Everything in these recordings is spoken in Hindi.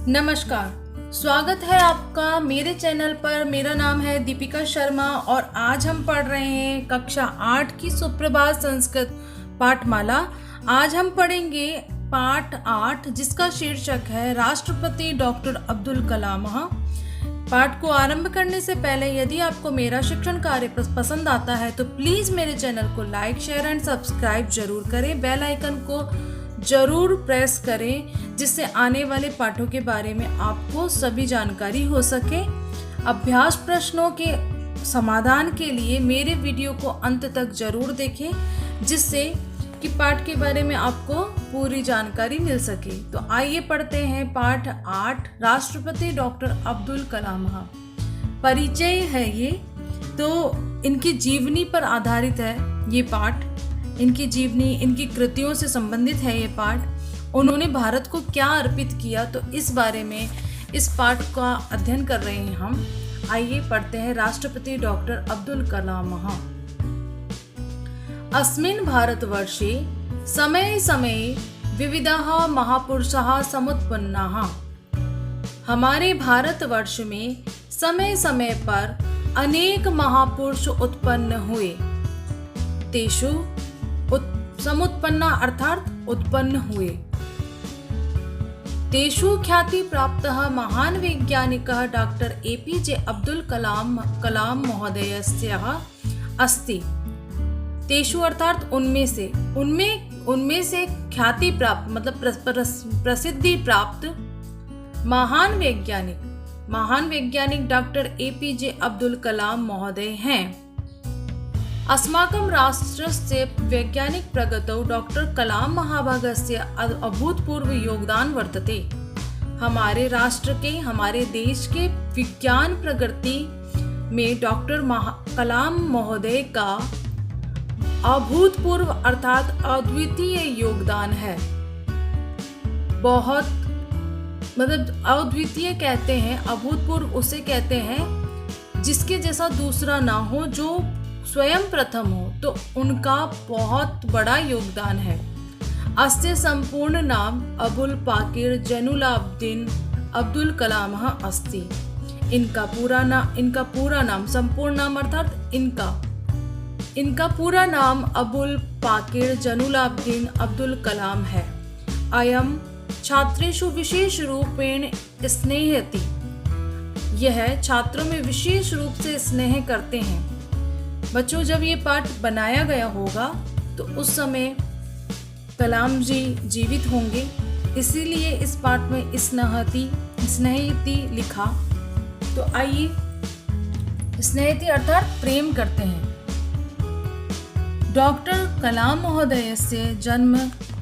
नमस्कार, स्वागत है आपका मेरे चैनल पर। मेरा नाम है दीपिका शर्मा और आज हम पढ़ रहे हैं कक्षा 8 की सुप्रभात संस्कृत पाठमाला। आज हम पढ़ेंगे पाठ 8 जिसका शीर्षक है राष्ट्रपति डॉक्टर अब्दुल कलाम। पाठ को आरंभ करने से पहले यदि आपको मेरा शिक्षण कार्य पसंद आता है तो प्लीज़ मेरे चैनल को लाइक, शेयर एंड सब्सक्राइब जरूर करें। बेल आइकन को जरूर प्रेस करें जिससे आने वाले पाठों के बारे में आपको सभी जानकारी हो सके। अभ्यास प्रश्नों के समाधान के लिए मेरे वीडियो को अंत तक जरूर देखें जिससे कि पाठ के बारे में आपको पूरी जानकारी मिल सके। तो आइए पढ़ते हैं पाठ 8 राष्ट्रपति डॉक्टर अब्दुल कलाम। परिचय है ये, तो इनकी जीवनी पर आधारित है ये पाठ। इनकी जीवनी, इनकी कृतियों से संबंधित है ये पाठ। उन्होंने भारत को क्या अर्पित किया, तो इस बारे में इस पाठ का अध्ययन कर रहे हैं हम। आइए पढ़ते हैं राष्ट्रपति डॉक्टर अब्दुल कलाम। अस्मिन् भारतवर्षे समये समये विविधाः महापुरुषाः समुत्पन्नाः। हमारे भारतवर्ष में समय समय पर अनेक महापुरुष उत्पन्न हुए। तेषु समुत्पन्ना अर्थात उत्पन्न हुए। तेषु ख्याति प्राप्तः महान वैज्ञानिकः डॉक्टर एपीजे अब्दुल कलाम महोदयस्य अस्ति। तेषु अर्थात उनमें से ख्याति प्राप्त मतलब प्रसिद्धि प्राप्त महान वैज्ञानिक डॉक्टर एपीजे अब्दुल कलाम महोदय हैं। अस्माकं राष्ट्रस्य वैज्ञानिक प्रगतौ डॉक्टर कलाम महाभागस्य अभूतपूर्व योगदान वर्तते। हमारे राष्ट्र के, हमारे देश के विज्ञान प्रगति में डॉक्टर कलाम महोदय का अभूतपूर्व अर्थात अद्वितीय योगदान है। बहुत मतलब अद्वितीय कहते हैं, अभूतपूर्व उसे कहते हैं जिसके जैसा दूसरा ना हो, जो स्वयं प्रथम हो, तो उनका बहुत बड़ा योगदान है। अस्य संपूर्ण नाम अबुल पाकिर जैनुलाब्दीन अब्दुल कलाम अस्ति। इनका पूरा नाम संपूर्ण नाम अर्थात इनका पूरा नाम अबुल पाकिर जैनुलाब्दीन अब्दुल कलाम है। अयम छात्रेषु विशेष रूपेण स्नेहति। यह छात्रों में विशेष रूप से स्नेह करते हैं। बच्चों, जब ये पाठ बनाया गया होगा तो उस समय कलाम जी जीवित होंगे, इसीलिए इस पाठ में स्नेहति लिखा। तो आइए, स्नेहति अर्थात प्रेम करते हैं। डॉक्टर कलाम महोदय से जन्म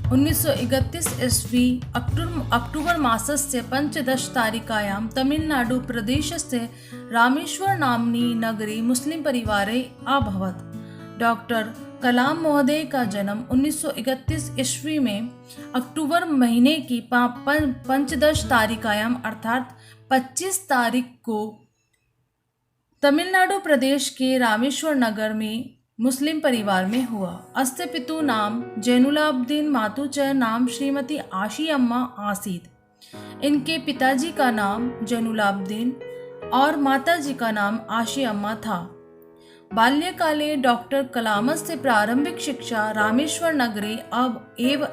1931 ईस्वी अक्टूबर मासस्य 15 तारिकायां तमिलनाडु प्रदेशस्य रामेश्वर नाम्नी नगरे मुस्लिम परिवारे अभवत्। डॉक्टर कलाम महोदय का जन्म 1931 ईस्वी में अक्टूबर महीने की 15 तारिकायां अर्थात 25 तारीख को तमिलनाडु प्रदेश के रामेश्वर नगर में मुस्लिम परिवार में हुआ। अस्य पितु नाम जैनुलाब्दीन मातु च नाम श्रीमती आशी अम्मा आसीत। इनके पिताजी का नाम जैनुलाब्दीन और माताजी का नाम आशी अम्मा था। बाल्यकाले डॉक्टर कलामस्य प्रारंभिक शिक्षा रामेश्वर नगरे एव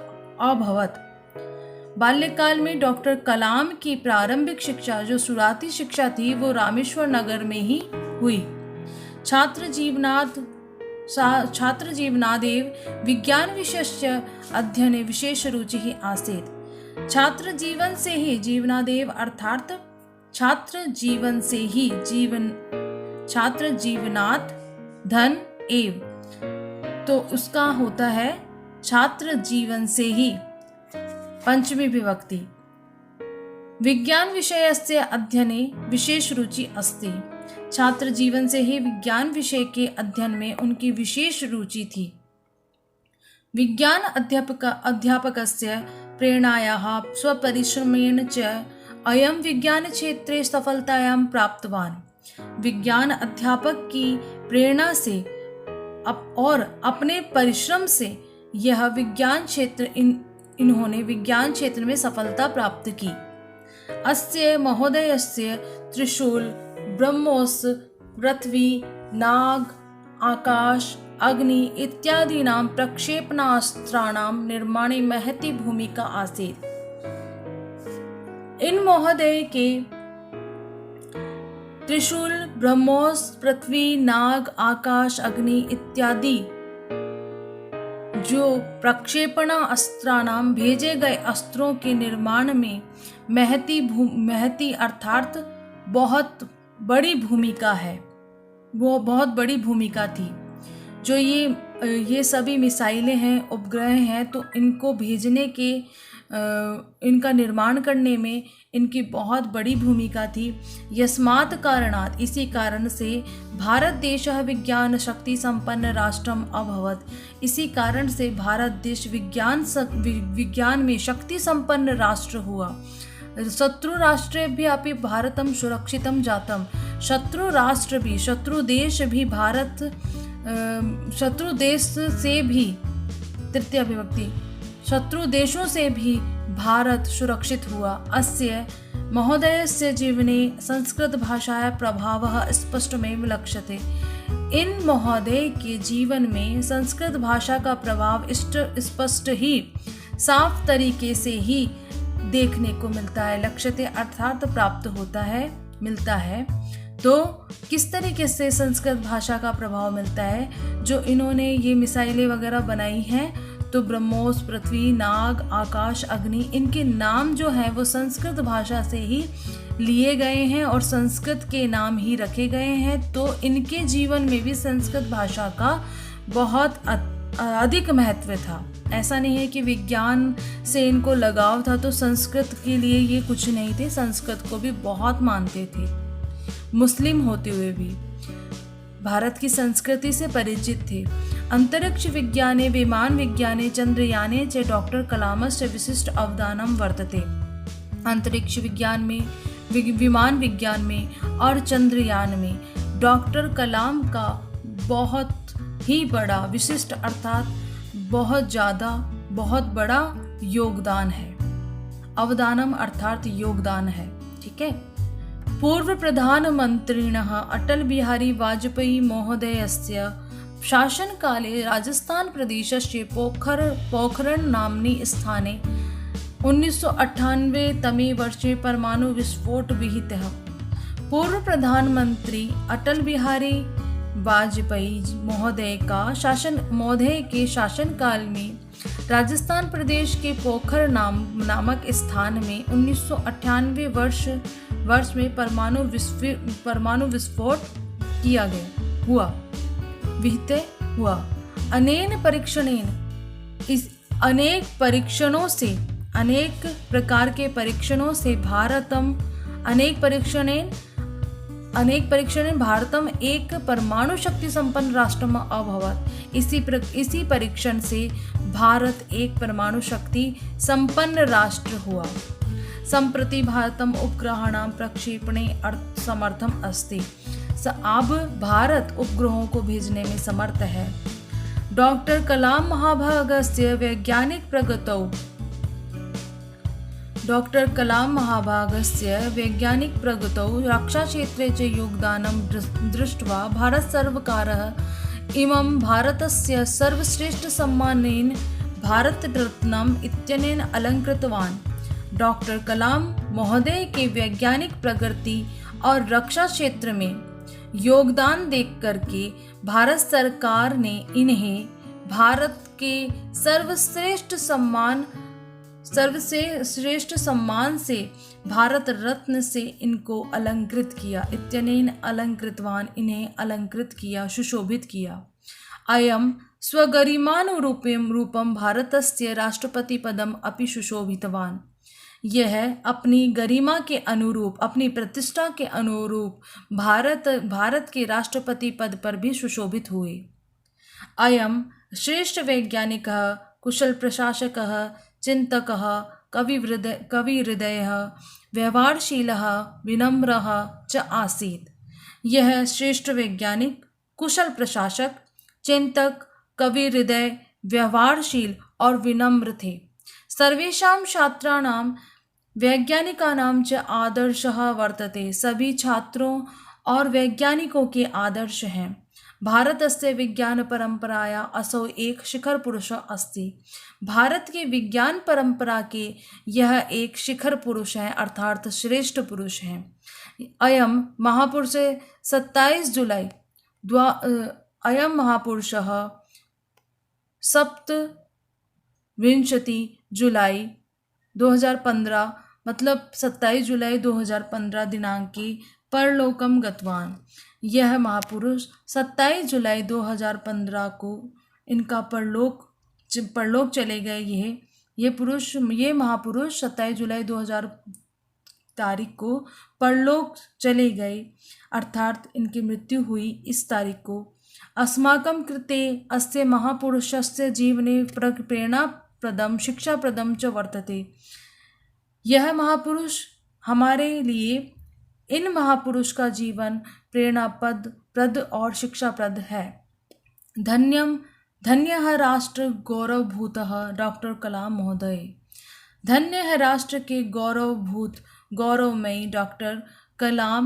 अभवत्। बाल्यकाल में डॉक्टर कलाम की प्रारंभिक शिक्षा, जो शुरुआती शिक्षा थी, वो रामेश्वर नगर में ही हुई। छात्र जीवनादेव विज्ञान विषयस्य अध्ययने विशेष रुचि आसीत्। छात्र जीवनात् धन एव, तो उसका होता है छात्र जीवन से ही, पंचमी विभक्ति। विज्ञान विषयस्य अध्ययने विशेष रुचि अस्ति। छात्र जीवन से ही विज्ञान विषय के अध्ययन में उनकी विशेष रुचि थी। विज्ञान अध्यापकस्य प्रेरणायाः स्वपरिश्रमेण च अयं विज्ञान क्षेत्रे सफलतायां प्राप्तवान्। विज्ञान अध्यापक की प्रेरणा से और अपने परिश्रम से इन्होंने विज्ञान क्षेत्र में सफलता प्राप्त की। अस्य महोदयस्य त्रिशूल, ब्रह्मोस, पृथ्वी, नाग, आकाश, अग्नि इत्यादीनां प्रक्षेपणास्त्राणां निर्माणे महती भूमिका आसीत्। इन महोदय के त्रिशूल, ब्रह्मोस, पृथ्वी, नाग, आकाश, अग्नि इत्यादि जो प्रक्षेपण अस्त्राणां भेजे गए अस्त्रों के निर्माण में महती अर्थात बहुत बड़ी भूमिका है, वो बहुत बड़ी भूमिका थी। जो ये सभी मिसाइलें हैं, उपग्रह हैं, तो इनको भेजने के इनका निर्माण करने में इनकी बहुत बड़ी भूमिका थी। यस्मात् कारणात्, इसी कारण से भारत देशः विज्ञान शक्ति संपन्न राष्ट्रम अभवत्। इसी कारण से भारत देश विज्ञान में शक्ति संपन्न राष्ट्र हुआ। शत्रु राष्ट्रेभ्यः अपि भारतं सुरक्षितं जातम्। शत्रु राष्ट्र भी, शत्रु देश भी भारत, शत्रु देश से भी, तृतीय विभक्ति, शत्रु देशों से भी भारत सुरक्षित हुआ। अस्य महोदयस्य जीवने संस्कृत भाषायाः प्रभावः स्पष्टमेव लक्ष्यते। इन महोदय के जीवन में संस्कृत भाषा का प्रभाव स्पष्ट ही, साफ तरीके से ही देखने को मिलता है। लक्ष्यते अर्थात प्राप्त होता है, मिलता है। तो किस तरीके से संस्कृत भाषा का प्रभाव मिलता है? जो इन्होंने ये मिसाइलें वगैरह बनाई हैं, तो ब्रह्मोस, पृथ्वी, नाग, आकाश, अग्नि, इनके नाम जो हैं वो संस्कृत भाषा से ही लिए गए हैं और संस्कृत के नाम ही रखे गए हैं। तो इनके जीवन में भी संस्कृत भाषा का बहुत अधिक महत्व था। ऐसा नहीं है कि विज्ञान से इनको लगाव था तो संस्कृत के लिए ये कुछ नहीं थे, संस्कृत को भी बहुत मानते थे। मुस्लिम होते हुए भी भारत की संस्कृति से परिचित थे। अंतरिक्ष विज्ञाने, विमान विज्ञाने, चंद्रयाने च डॉक्टर कलामस्य विशिष्ट अवदानं वर्तते। अंतरिक्ष विज्ञान में, विमान विज्ञान में और चंद्रयान में डॉक्टर कलाम का बहुत ही बड़ा, विशिष्ट अर्थात बहुत ज़्यादा, बहुत बड़ा योगदान है। अवदानम अर्थात योगदान है, ठीक है। पूर्व प्रधानमन्त्रिणः अटल बिहारी वाजपेयी महोदयस्य शासनकाले राजस्थान प्रदेशस्य पोखरण नाम्नि स्थाने 1998 तमे वर्षे परमाणु विस्फोट विहितः। पूर्व प्रधानमंत्री अटल बिहारी वाजपेयी महोदय के शासनकाल में राजस्थान प्रदेश के पोखर नामक स्थान में 1998 वर्ष में परमाणु विस्फोट किया गया हुआ। अनेक प्रकार के परीक्षणों से भारतम एक परमाणु शक्ति संपन्न राष्ट्र में अभवत। इसी परीक्षण से भारत एक परमाणु शक्ति संपन्न राष्ट्र हुआ। संप्रति भारतम उपग्रहाणां प्रक्षेपणे समर्थम अस्ति। अब भारत उपग्रहों को भेजने में समर्थ है। डॉक्टर कलाम महाभागस्य वैज्ञानिक प्रगतौ रक्षाक्षेत्रे च योगदानं दृष्ट्वा भारतसर्वकारः इमं भारतस्य सर्वश्रेष्ठ सम्मानेन भारतरत्नम् इत्यनेन अलंकृतवान्। डॉक्टर कलाम महोदय के वैज्ञानिक प्रगति और रक्षा क्षेत्र में योगदान देख करके भारत सरकार ने इन्हें भारत के सर्वश्रेष्ठ सम्मान से भारत रत्न से इनको अलंकृत किया। इत्यनेन अलंकृतवान, इन्हें अलंकृत किया, सुशोभित किया। अयम स्वगरिमानुरूपं भारतस्य राष्ट्रपति पदम अपि सुशोभितवान। यह अपनी गरिमा के अनुरूप, अपनी प्रतिष्ठा के अनुरूप भारत के राष्ट्रपति पद पर भी सुशोभित हुए। अयम श्रेष्ठ वैज्ञानिकः, कुशल प्रशासकः, चिन्तकः, कविहृदयः, व्यवहारशीलः, विनम्रः च आसीत्। यह श्रेष्ठ वैज्ञानिक, कुशल प्रशासक, चिंतक, कवि हृदय, व्यवहारशील और विनम्र थे। सर्वेषां छात्राणां वैज्ञानिकानां च आदर्शः वर्तते, सभी छात्रों और वैज्ञानिकों के आदर्श हैं। भारतस्य विज्ञान परंपराया असौ एक शिखर पुरुष अस्ति, भारत की विज्ञान परंपरा के यह एक शिखर पुरुष है अर्थात श्रेष्ठ पुरुष हैं। अयम महापुरुष 27 जुलाई अयम महापुरुषः सप्तविंशति जुलाई 2015 मतलब 27 जुलाई 2015 दिनांकी परलोकम गतवान। यह महापुरुष 27 जुलाई 2015 को इनका परलोक चले गए। ये महापुरुष 27 जुलाई 2000 तारीख को परलोक चले गए अर्थात इनकी मृत्यु हुई इस तारीख को। अस्माकं कृते अस्य महापुरुषस्य जीवने प्रेरणाप्रदं शिक्षाप्रदं च वर्तते। यह महापुरुष हमारे लिए इन महापुरुष का जीवन प्रेरणाप्रद और शिक्षाप्रद है। धन्यः राष्ट्र गौरवभूतः डॉक्टर कलाम महोदय। धन्य है राष्ट्र के गौरवमयी डॉक्टर कलाम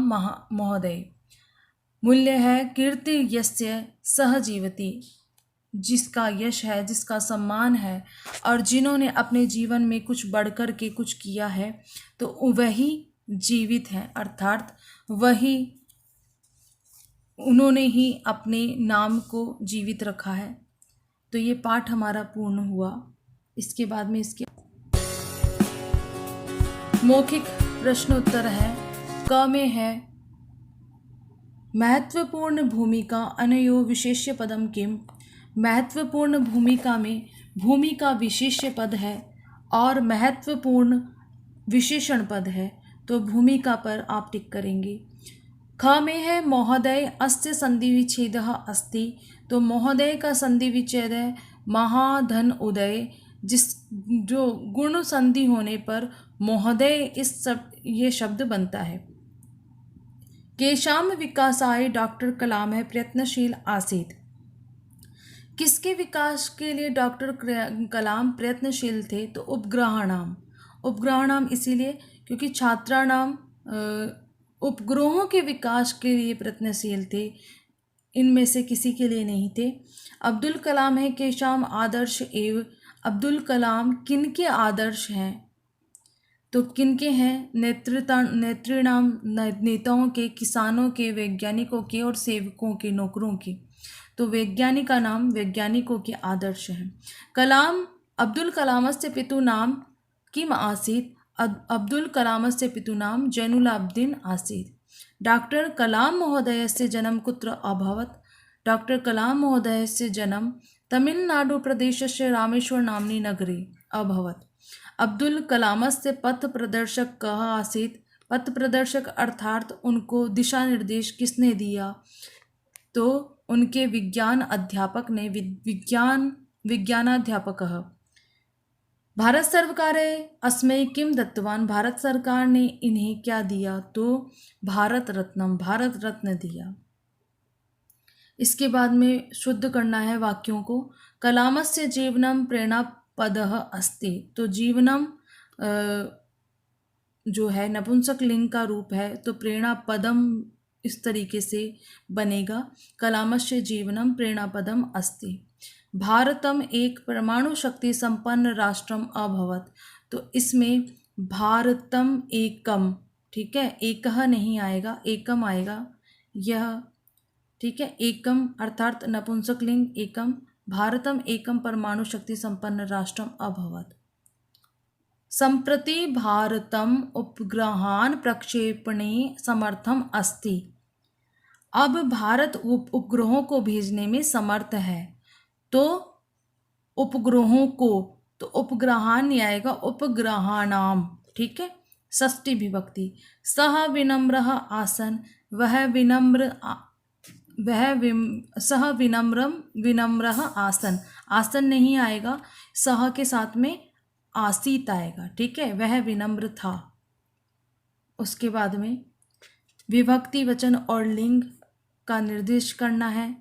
महोदय। मूल्य है कीर्ति यस्य सह जीवति, जिसका यश है, जिसका सम्मान है और जिन्होंने अपने जीवन में कुछ बढ़कर के कुछ किया है तो वही जीवित हैं अर्थात वही उन्होंने ही अपने नाम को जीवित रखा है। तो ये पाठ हमारा पूर्ण हुआ। इसके बाद में इसके मौखिक प्रश्नोत्तर है। क में है महत्वपूर्ण भूमिका अनयो विशेष्य पदम किम। महत्वपूर्ण भूमिका में भूमिका विशेष्य पद है और महत्वपूर्ण विशेषण पद है, तो भूमिका पर आप टिक करेंगे। ख में है महोदय अस्य संधि विच्छेदः अस्ति, तो महोदय का संधि विच्छेद है महाधन उदय, जो गुण संधि होने पर महोदय ये शब्द बनता है। केशाम विकासाय डॉक्टर कलाम है प्रयत्नशील आसीत। किसके विकास के लिए डॉक्टर कलाम प्रयत्नशील थे? तो उपग्रहाणाम इसीलिए क्योंकि छात्राणाम उपग्रहों के विकास के लिए प्रयत्नशील थे, इनमें से किसी के लिए नहीं थे। अब्दुल कलाम है केशाम आदर्श एव। अब्दुल कलाम किनके आदर्श हैं? तो किनके हैं? नेताओं के, किसानों के, वैज्ञानिकों के और सेवकों के, नौकरों के। तो वैज्ञानिका नाम वैज्ञानिकों के आदर्श हैं। अब्दुल कलामस्य पितु नाम किम आसीत्। अब्दुल कलामस्य पितु नाम जैनुलाब्दीन आसीत्। डॉक्टर कलाम महोदयस्य जन्म कुत्र अभवत्। डॉक्टर कलाम महोदयस्य जन्म तमिलनाडु प्रदेशस्य रामेश्वर नाम्नी नगरे अभवत्। अब्दुल कलामस्य पथ प्रदर्शक कः आसीत्। पथ प्रदर्शक अर्थात उनको दिशा निर्देश किसने दिया? तो उनके विज्ञान अध्यापक ने, विज्ञानाध्यापकः। भारत सरकारे अस्मै किम दत्तवान। भारत सरकार ने इन्हें क्या दिया? तो भारत रत्न दिया। इसके बाद में शुद्ध करना है वाक्यों को। कलामस्य जीवनम प्रेरणापदः अस्ति, तो जीवनम जो है नपुंसक लिंग का रूप है, तो प्रेरणापदम इस तरीके से बनेगा। कलामस्य जीवनम प्रेरणापदम अस्ति। भारतम एक परमाणु शक्ति संपन्न राष्ट्रम अभवत्, तो इसमें भारतम एकम, ठीक है, एकह नहीं आएगा, एकम आएगा यह, ठीक है। एकम अर्थात नपुंसक लिंग एकम। भारतम एकम परमाणु शक्ति संपन्न राष्ट्रम अभवत्। संप्रति भारतम उपग्रहान प्रक्षेपणे समर्थम अस्ति। अब भारत उपग्रहों को भेजने में समर्थ है। तो उपग्रहों को, तो उपग्रहान नहीं आएगा, उपग्रहाणाम, ठीक है, षष्ठी विभक्ति। सह विनम्रः आसन, सह विनम्रः आसन, आसन नहीं आएगा, सह के साथ में आसीत आएगा, ठीक है, वह विनम्र था। उसके बाद में विभक्ति वचन और लिंग का निर्देश करना है।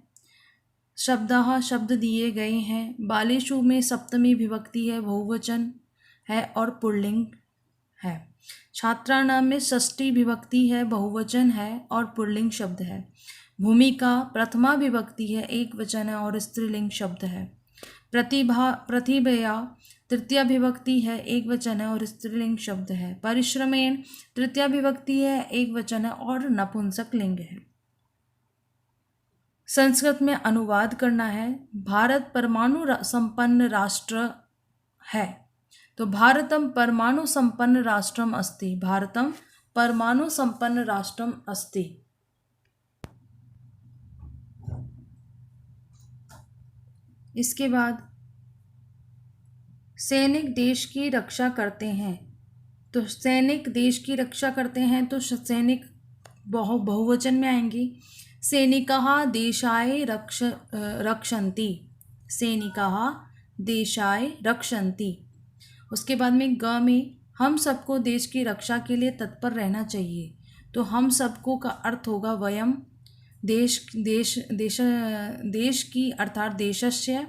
शब्दः शब्द दिए गए हैं। बालेषु में सप्तमी विभक्ति है, बहुवचन है और पुल्लिंग है। छात्राणाम में षष्ठी विभक्ति है, बहुवचन है और पुल्लिंग शब्द है। भूमिका प्रथमा विभक्ति है, एक वचन है और स्त्रीलिंग शब्द है। प्रतिभया तृतीया विभक्ति है, एक वचन है और स्त्रीलिंग शब्द है। परिश्रमेण तृतीया विभक्ति है, एक वचन है और नपुंसक लिंग है। संस्कृत में अनुवाद करना है। भारत परमाणु संपन्न राष्ट्र है, तो भारतम परमाणु संपन्न राष्ट्रम अस्ति। भारतम परमाणु संपन्न राष्ट्रम अस्ति। इसके बाद सैनिक देश की रक्षा करते हैं, तो सैनिक देश की रक्षा करते हैं तो सैनिक बहुवचन में आएंगी। सैनिकाः देशाय रक्षन्ति। सैनिकाः देशाय रक्षन्ति। उसके बाद में ग में हम सबको देश की रक्षा के लिए तत्पर रहना चाहिए, तो हम सबको का अर्थ होगा वयम। देश की अर्थात देशस्य।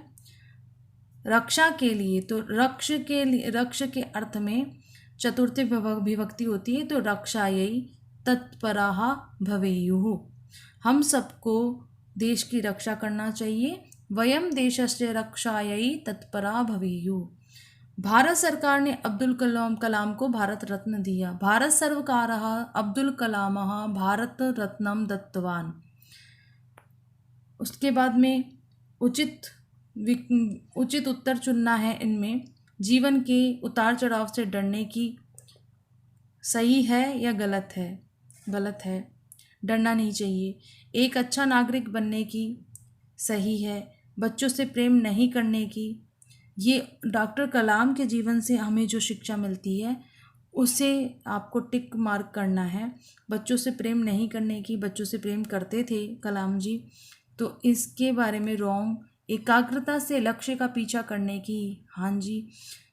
रक्षा के लिए तो रक्ष के अर्थ में चतुर्थी विभक्ति होती है, तो रक्षायै तत्पराः भवेयुः। हम सबको देश की रक्षा करना चाहिए। वयम देशस्य रक्षायै तत्परा भवेयुः। भारत सरकार ने अब्दुल कलाम को भारत रत्न दिया। भारत सर्वकारः अब्दुल कलामः भारत रत्नम दत्तवान। उसके बाद में उचित उत्तर चुनना है। इनमें जीवन के उतार चढ़ाव से डरने की सही है या गलत है? गलत है, डरना नहीं चाहिए। एक अच्छा नागरिक बनने की सही है। बच्चों से प्रेम नहीं करने की, ये डॉक्टर कलाम के जीवन से हमें जो शिक्षा मिलती है उसे आपको टिक मार्क करना है। बच्चों से प्रेम नहीं करने की, बच्चों से प्रेम करते थे कलाम जी, तो इसके बारे में रॉन्ग। एकाग्रता से लक्ष्य का पीछा करने की, हाँ जी,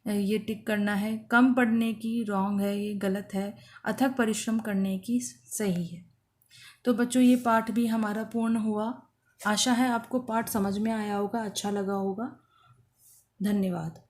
ये टिक करना है। कम पढ़ने की रॉन्ग है, ये गलत है। अथक परिश्रम करने की सही है। तो बच्चों ये पाठ भी हमारा पूर्ण हुआ। आशा है आपको पाठ समझ में आया होगा, अच्छा लगा होगा। धन्यवाद।